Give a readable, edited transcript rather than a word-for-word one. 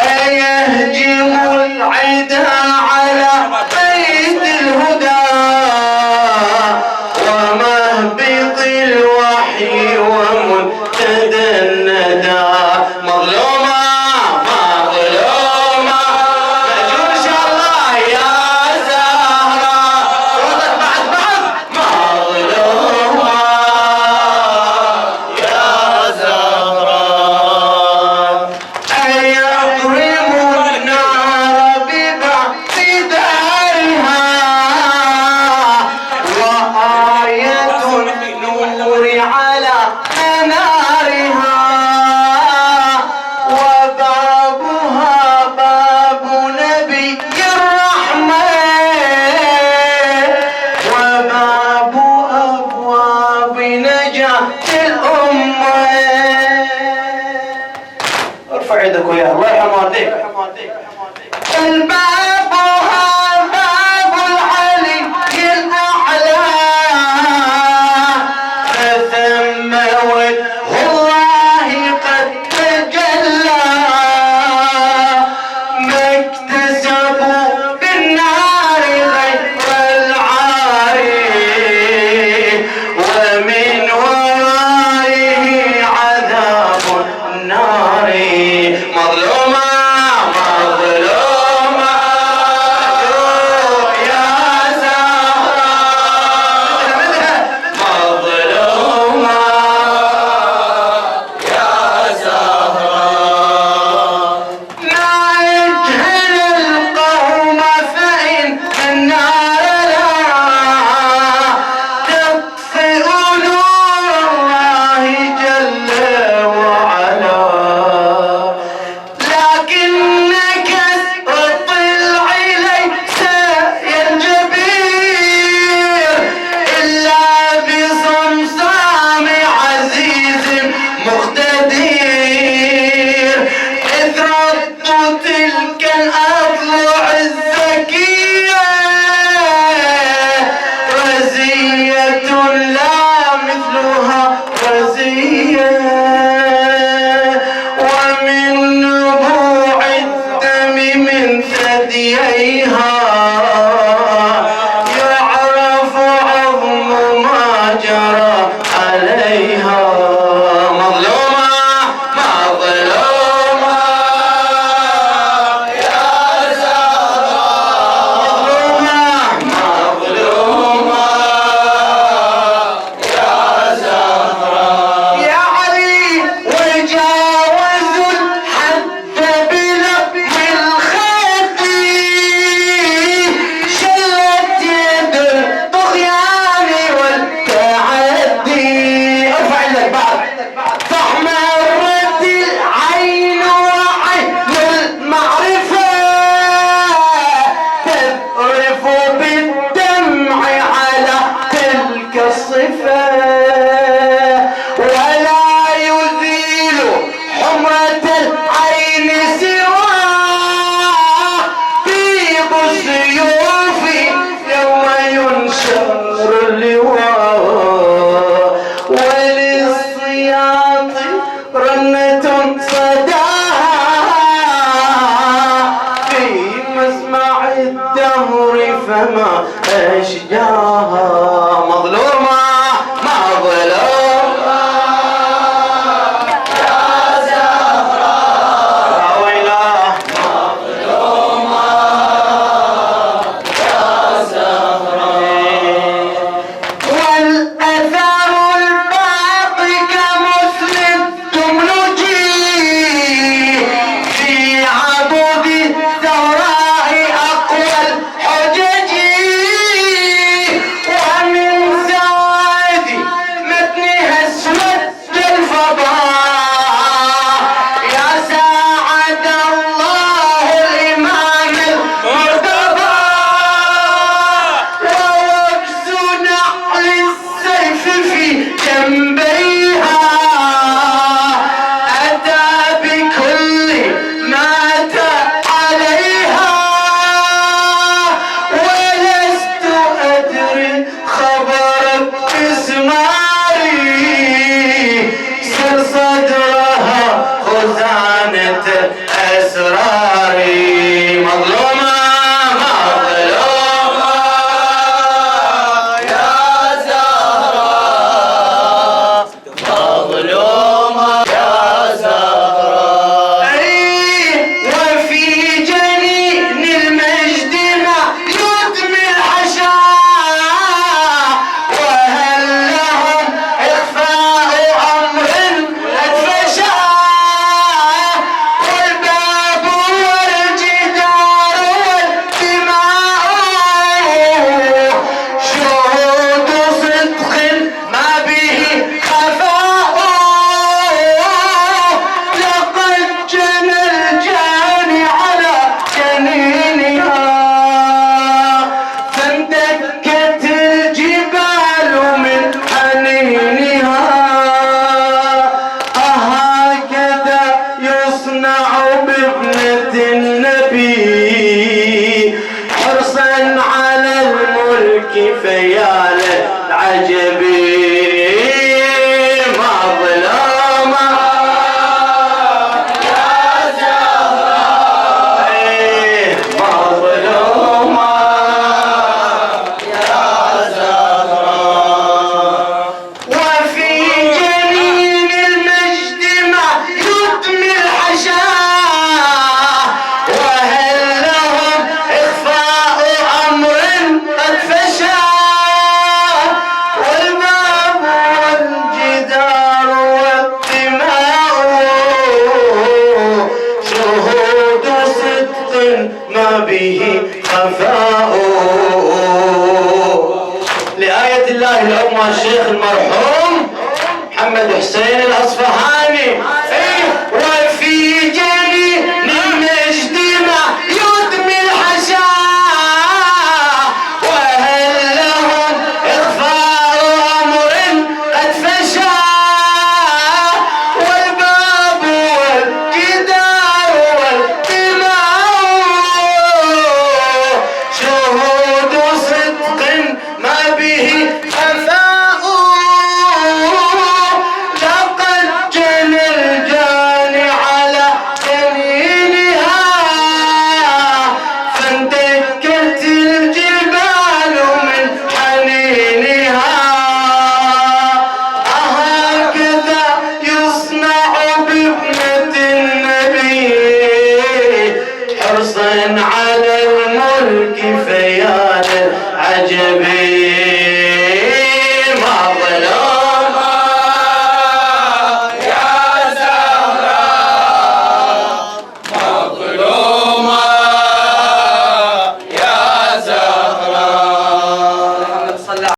أيهجم العدا على بيت الهدى ومهبط الوحي ومنتدى الندى. مظلومة مظلومة مجوش الله يا زهرة وضع بعد مظلومة يا زهرة. أيضرب النار ببعض دارها وآية النور على منارها وبابها باب نبي الرحمة وباب أبواب نجاة الأمة. ارفع يدك ويا الله يحمدك. البابها باب العلي الأعلى فثم وجه الله قد تجلى ما اكتسبوا بالنار غير العاري ومن ورائه عذاب النار. مظلومة مظلومة يا زهرة مظلومة يا زهرة. ما يجهل القوم فإن النار لا تطفئ نور الله جل وعلا لكنك الطلع ليس الجبير إلا بصمصام عزيز مقتدير إذ رد تلك الأضلع الزكية رزية لا مثلها رزية ومن نبوع الدم من ثدييها يعرف عظم ما جرى عليها. مظلومة مظلومة يا زهرة مظلومة يا زهرة. يا علي وجاوزوا الحد بلقم الخد شلت يد الطغيان والتعدي. ارفع يدك بعد. فاحمرت العين وعين المعرفة تذرف بالدمع على تلك الصفة ولا يزيل حمرة العين سوى طيب السيوف يوم ينشر اللواء وللصياط رنة صداها في مسمع الدهر فما أشجاها. مظلومة مظلومة يا زهرة يا ويلاه مظلومة يا زهرة. والأثر الباقي كمثل التملجي في عبد الزهراء أقوى الحجج ومن زهراء ما به خفاء. لآية الله العظمى الشيخ المرحوم محمد حسين الأصفهاني. وفي جنين المجد ما يدمي الحشاء، وهل لهم إخفاء أمر قد فشا، والباب والجدار والدماء شهود صدق ما به خفاء. لقد جنى الجاني على يمينها، فاندكت الجبال من حنينها. أهكذا يصنع بابنة النبي، حرصا على الملك فيا للعجب.